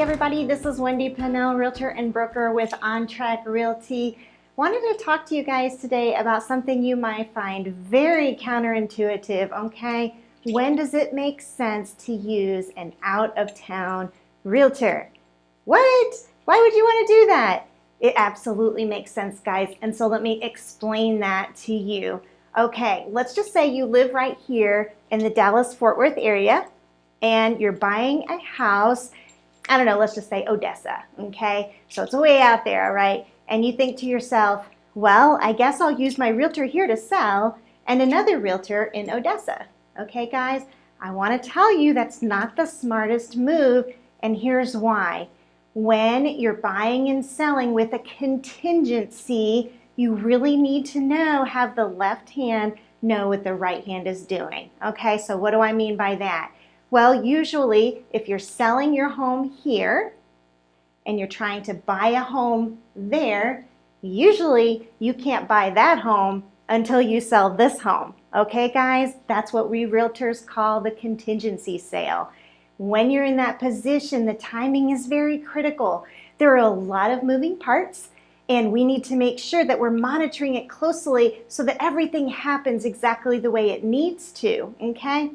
everybody, this is Wendy Pennell, Realtor and Broker with On Track Realty. Wanted to talk to you guys today about something you might find very counterintuitive, okay? When does it make sense to use an out-of-town realtor? What? Why would you want to do that? It absolutely makes sense, guys, and so let me explain that to you. Okay, let's just say you live right here in the Dallas-Fort Worth area and you're buying a house, I don't know, let's just say Odessa, okay? So it's way out there, right? And you think to yourself, well, I guess I'll use my realtor here to sell and another realtor in Odessa. Okay, guys, I want to tell you that's not the smartest move, and here's why. When you're buying and selling with a contingency, you really need to have the left hand know what the right hand is doing. Okay, so what do I mean by that? Well, usually if you're selling your home here and you're trying to buy a home there, usually you can't buy that home until you sell this home. Okay, guys, that's what we realtors call the contingency sale. When you're in that position, the timing is very critical. There are a lot of moving parts, and we need to make sure that we're monitoring it closely so that everything happens exactly the way it needs to, okay?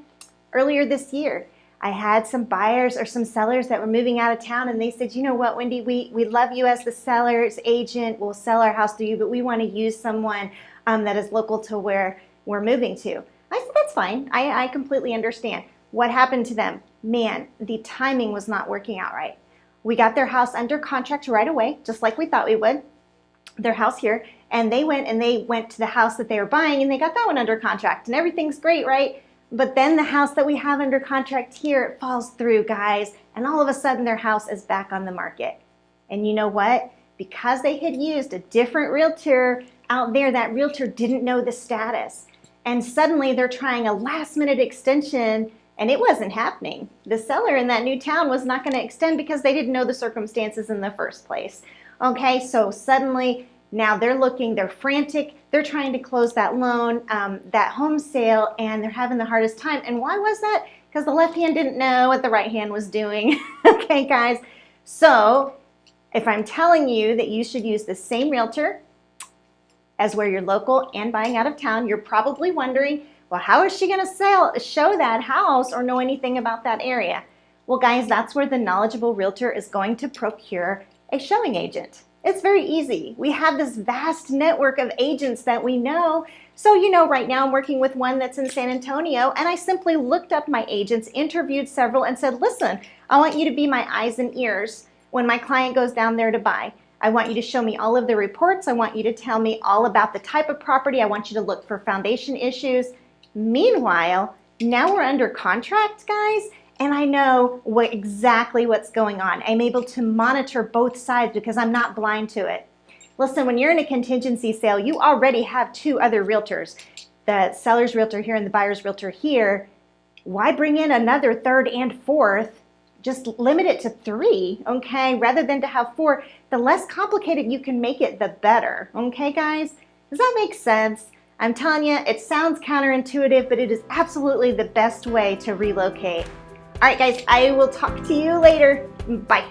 Earlier this year, I had some buyers or some sellers that were moving out of town, and they said, you know what, Wendy, we love you as the seller's agent. We'll sell our house to you, but we want to use someone that is local to where we're moving to. I said, that's fine. I completely understand. What happened to them? Man, the timing was not working out right. We got their house under contract right away, just like we thought we would, their house here, and they went to the house that they were buying, and they got that one under contract, and everything's great, right? But then the house that we have under contract here, it falls through, guys, and all of a sudden their house is back on the market. And you know what? Because they had used a different realtor out there, that realtor didn't know the status. And suddenly they're trying a last-minute extension, and it wasn't happening. The seller in that new town was not going to extend because they didn't know the circumstances in the first place. Okay, so suddenly now they're frantic, they're trying to close that loan, that home sale, and they're having the hardest time. And why was that? Because the left hand didn't know what the right hand was doing. Okay, guys, so if I'm telling you that you should use the same realtor as where you're local and buying out of town, you're probably wondering, well, how is she going to show that house or know anything about that area? Well, guys, that's where the knowledgeable realtor is going to procure a showing agent. It's very easy. We have this vast network of agents that we know. So, right now I'm working with one that's in San Antonio, and I simply looked up my agents, interviewed several, and said, listen, I want you to be my eyes and ears when my client goes down there to buy. I want you to show me all of the reports. I want you to tell me all about the type of property. I want you to look for foundation issues. Meanwhile, now we're under contract, guys, and I know exactly what's going on. I'm able to monitor both sides because I'm not blind to it. Listen, when you're in a contingency sale, you already have two other realtors, the seller's realtor here and the buyer's realtor here. Why bring in another third and fourth? Just limit it to 3, okay? Rather than to have 4, the less complicated you can make it, the better, okay, guys? Does that make sense? I'm telling you, it sounds counterintuitive, but it is absolutely the best way to relocate. All right, guys, I will talk to you later. Bye.